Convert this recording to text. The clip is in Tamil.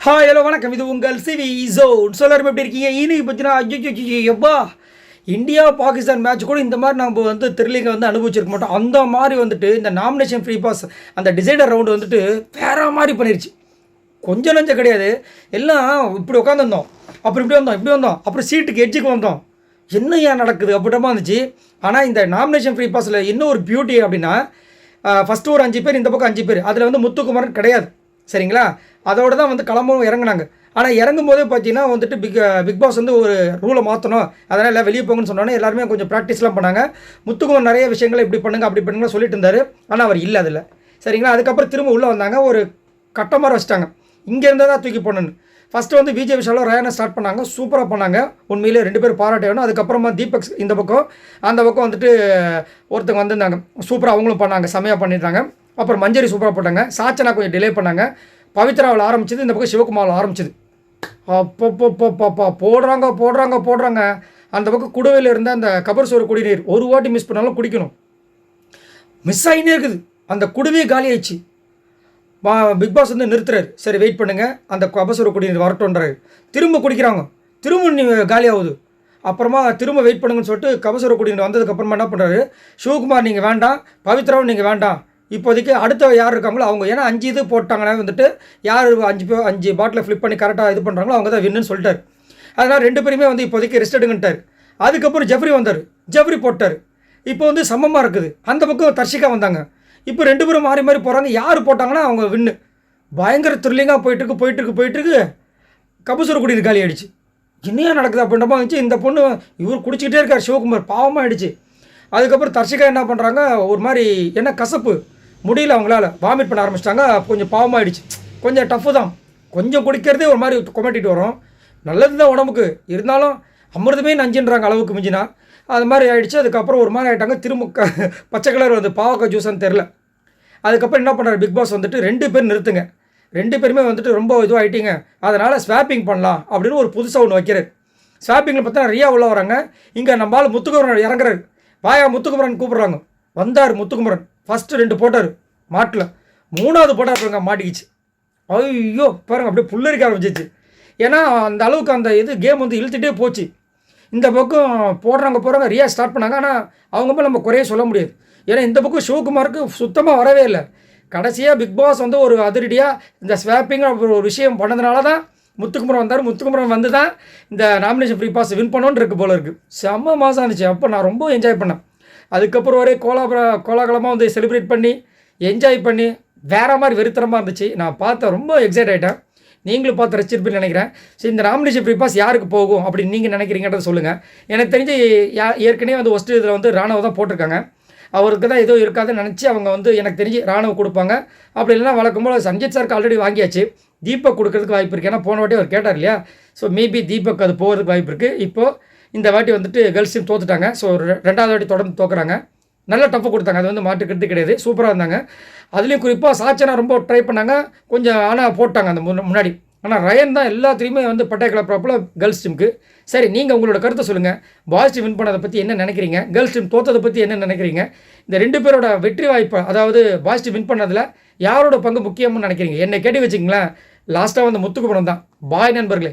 ஹாய் ஹலோ வணக்கம். இது உங்கள் சிவி ஜோன். எல்லாரும் எப்படி இருக்கீங்க? இன்னைக்கு பார்த்தீங்கன்னா எப்பா இந்தியா பாகிஸ்தான் மேட்ச் கூட இந்த மாதிரி நம்ம வந்து த்ரில்லிங்கை வந்து அனுபவிச்சிருக்க மாட்டோம். அந்த மாதிரி வந்துட்டு இந்த நாமினேஷன் ஃப்ரீ பாஸ் அந்த டிசைடர் ரவுண்டு வந்துட்டு வேற மாதிரி பண்ணிருச்சு. கொஞ்சம் நஞ்சம் கிடையாது. எல்லாம் இப்படி உட்காந்துருந்தோம், அப்புறம் இப்படி வந்தோம், அப்புறம் சீட்டுக்கு எட்ஜுக்கு வந்தோம். என்ன ஏன் நடக்குது அப்படின்றமா இருந்துச்சு. ஆனால் இந்த நாமினேஷன் ஃப்ரீ பாஸில் என்ன ஒரு பியூட்டி அப்படின்னா, ஃபஸ்ட்டு ஒரு 5 பேர், இந்த பக்கம் 5 பேர், அதில் வந்து முத்துக்குமரன் கிடையாது. சரிங்களா? அதோடு தான் வந்து கிளம்பவும் இறங்குனாங்க. ஆனால் இறங்கும் போதே பார்த்தீங்கன்னா வந்துட்டு பிக் பாஸ் வந்து ஒரு ரூலை மாற்றணும், அதனால் எல்லாம் வெளியே போங்கன்னு சொன்னோன்னே எல்லாருமே கொஞ்சம் ப்ராக்டிஸ்லாம் பண்ணாங்க. முத்துக்குமரன் நிறைய விஷயங்களை இப்படி பண்ணுங்க அப்படி பண்ணுங்க சொல்லிட்டு இருந்தார். ஆனால் அவர் இல்லை அதில். சரிங்களா? அதுக்கப்புறம் திரும்ப உள்ளே வந்தாங்க, ஒரு கட்டமாக வச்சுட்டாங்க. இங்கே இருந்தால் தான் தூக்கி போடணுன்னு. ஃபஸ்ட்டு வந்து விஜய் விஷாலும் ரயானை ஸ்டார்ட் பண்ணாங்க, சூப்பராக பண்ணாங்க. உண்மையிலே 2 பேர் பாராட்ட வேணும். அதுக்கப்புறமா தீபக் இந்த பக்கம், அந்த பக்கம் வந்துட்டு ஒருத்தங்க வந்திருந்தாங்க, சூப்பராக அவங்களும் பண்ணாங்க, செம்மையாக பண்ணியிருந்தாங்க. அப்புறம் மஞ்சரி சூப்பராக போட்டாங்க. சாச்சனா கொஞ்சம் டிலே பண்ணாங்க. பவித்ராவில் ஆரம்பிச்சது, இந்த பக்கம் சிவகுமாரில் ஆரம்பிச்சது. அப்பப்பப்பப்பா போடுறாங்க. அந்த பக்கம் குடுவையில் இருந்த அந்த கபர் சோறு குடிநீர் ஒரு வாட்டி மிஸ் பண்ணாலும் குடிக்கணும். மிஸ் ஆகினே இருக்குது. அந்த குடுவையே காலி ஆயிடுச்சு. பிக் பாஸ் வந்து நிறுத்துறாரு. சரி வெயிட் பண்ணுங்கள், அந்த கபசூர குடிநீர் வரட்டுன்றாரு. திரும்ப குடிக்கிறாங்க, திரும்ப காலி ஆகுது. அப்புறமா திரும்ப வெயிட் பண்ணுங்கன்னு சொல்லிட்டு கபசூர குடிநீர் வந்ததுக்கப்புறமா என்ன பண்ணுறாரு, சிவகுமார் நீங்கள் வேண்டாம், பவித்ராவும் நீங்கள் வேண்டாம், இப்போதைக்கு அடுத்த யார் இருக்காங்களோ அவங்க, ஏன்னா 5 இது போட்டாங்கன்னா வந்துட்டு யார் 5 பாட்டில் ஃப்ளிப் பண்ணி கரெக்டாக இது பண்ணுறாங்களோ அவங்க தான் வின்னுன்னு சொல்லிட்டார். அதனால் 2 பேருமே வந்து இப்போதைக்கு ரெஸ்ட் எடுங்கன்ட்டார். அதுக்கப்புறம் ஜெஃப்ரி வந்தார், ஜெஃப்ரி போட்டார். இப்போ வந்து சமமாக இருக்குது. அந்த பக்கம் தர்ஷிகா வந்தாங்க. இப்போ 2 பேரும் மாறி போகிறாங்க. யார் போட்டாங்கன்னா அவங்க வின்னு. பயங்கர த்ரில்லிங்காக போயிட்டுருக்கு. கபசூர குடிநீர் காலி ஆகிடுச்சு. என்னையா நடக்குது அப்படின்ற மாதிரி இருந்துச்சு. இந்த பொண்ணு இவர் குடிச்சிக்கிட்டே இருக்கார், சிவகுமார் பாவமாக ஆகிடுச்சு. அதுக்கப்புறம் தர்ஷிகா என்ன பண்ணுறாங்க, ஒரு மாதிரி என்ன கசப்பு முடியல, அவங்களால வாமிட் பண்ண ஆரம்பிச்சிட்டாங்க. கொஞ்சம் பாவமாகிடுச்சு. கொஞ்சம் டஃப்பு தான். கொஞ்சம் குடிக்கிறதே ஒரு மாதிரி கொமட்டிட்டு வரும். நல்லது தான் உடம்புக்கு, இருந்தாலும் அமிர்தமே நஞ்சுன்றாங்க அளவுக்கு மிஞ்சினா. அது மாதிரி ஆகிடுச்சு. அதுக்கப்புறம் ஒரு மாதிரி ஆகிட்டாங்க. திரும்ப பச்சை கலர் வந்து பாவக்காய் ஜூஸ்ன்னு தெரில. அதுக்கப்புறம் என்ன பண்ணுறாரு பிக் பாஸ் வந்துட்டு, 2 பேர் நிறுத்துங்க, 2 பேருமே வந்துட்டு ரொம்ப இதுவாக ஆகிட்டீங்க, அதனால் ஸ்வாப்பிங் பண்ணலாம் அப்படின்னு ஒரு புதுசாக ஒன்று வைக்கிறார். ஸ்வாப்பிங்கில் பார்த்தா ரியா உள்ள வராங்க. இங்கே நம்மளால் முத்துக்குமரன் இறங்குறாரு. வாயா முத்துக்குமரன் கூப்பிட்றாங்க. வந்தார் முத்துக்குமரன். ஃபஸ்ட்டு 2 போட்டார் மாட்டில், 3வது போட்டார் பாருங்க, மாட்டிக்கிச்சு. ஐயோ பாருங்க, அப்படியே புல்லரிக்க ஆரம்பிச்சிச்சு. ஏன்னா அந்த அளவுக்கு அந்த இது கேம் வந்து இழுத்துட்டே போச்சு. இந்த பக்கம் போடுறாங்க ரியா ஸ்டார்ட் பண்ணாங்க. ஆனால் அவங்க மேலே நம்ம குறைய சொல்ல முடியாது. ஏன்னா இந்த பக்கம் சிவகுமாருக்கு சுத்தமாக வரவே இல்லை. கடைசியாக பிக் பாஸ் வந்து ஒரு அதிரடியாக இந்த ஸ்வாப்பிங் ஒரு விஷயம் பண்ணதுனால தான் முத்துக்குமரன் வந்தார். முத்துக்குமரன் வந்து தான் இந்த நாமினேஷன் ஃப்ரீ பாஸ் வின் பண்ணோன்னு இருக்கு போல இருக்குது. செம்ம மாதம் இருந்துச்சு. அப்போ நான் ரொம்ப என்ஜாய் பண்ணேன். அதுக்கப்புறம் ஒரே கோலாகலமாக வந்து செலிப்ரேட் பண்ணி என்ஜாய் பண்ணி வேறு மாதிரி வெறித்தனமாக இருந்துச்சு. நான் பார்த்தேன், ரொம்ப எக்ஸைட் ஆகிட்டேன். நீங்களும் பார்த்து ரசிச்சிருப்பீங்கன்னு நினைக்கிறேன். சரி, இந்த நாமினேஷன் ஃப்ரீ பாஸ் யாருக்கு போகும் அப்படின்னு நீங்கள் நினைக்கிறீங்கன்றத சொல்லுங்கள். எனக்கு தெரிஞ்சு ஏற்கனவே வந்து ஃபஸ்ட்டு இதில் வந்து ராணுவ தான் போட்டிருக்காங்க. அவருக்கு தான் ஏதோ இருக்காதுன்னு நினச்சி அவங்க வந்து எனக்கு தெரிஞ்சு ராணுவ கொடுப்பாங்க. அப்படி இல்லைனா வழக்கம் போல் சஞ்சித் சாருக்கு ஆல்ரெடி வாங்கியாச்சு. தீபக் கொடுக்கறதுக்கு வாய்ப்பு இருக்குது. ஏன்னா போன வாட்டி அவர் கேட்டார் இல்லையா. ஸோ மேபி தீபக் அது போகிறதுக்கு வாய்ப்பு இருக்குது. இப்போது இந்த வாட்டி வந்துட்டு கேர்ள்ஸ் டீம் தோத்துட்டாங்க. ஸோ 2வது வாட்டி தொடர்ந்து தோக்குறாங்க. நல்ல டஃப்பு கொடுத்தாங்க, அது வந்து மாட்டுக்கிறது கிடையாது. சூப்பராக இருந்தாங்க. அதுலேயும் குறிப்பாக சாச்சனா ரொம்ப ட்ரை பண்ணாங்க கொஞ்சம், ஆனால் போட்டாங்க அந்த முன்னாடி. ஆனால் ரயன் தான் எல்லாத்துலேயுமே வந்து பட்டை கிளப்புறாப்புல கேர்ள்ஸ் டீமுக்கு. சரி, நீங்கள் உங்களோட கருத்தை சொல்லுங்கள். பாய்ஸ் டீம் வின் பண்ணதை பற்றி என்ன நினைக்கிறீங்க, கேர்ள்ஸ் டீம் தோற்றதை பற்றி என்ன நினைக்கிறீங்க, இந்த 2 பேரோட வெற்றி வாய்ப்பு, அதாவது பாய்ஸ் டீம் வின் பண்ணதில் யாரோட பங்கு முக்கியம்னு நினைக்கிறீங்க, என்னை கேட்டு வச்சுங்களேன். லாஸ்ட்டாக வந்து முத்துக்குமரன் தான். பாய் நண்பர்களே.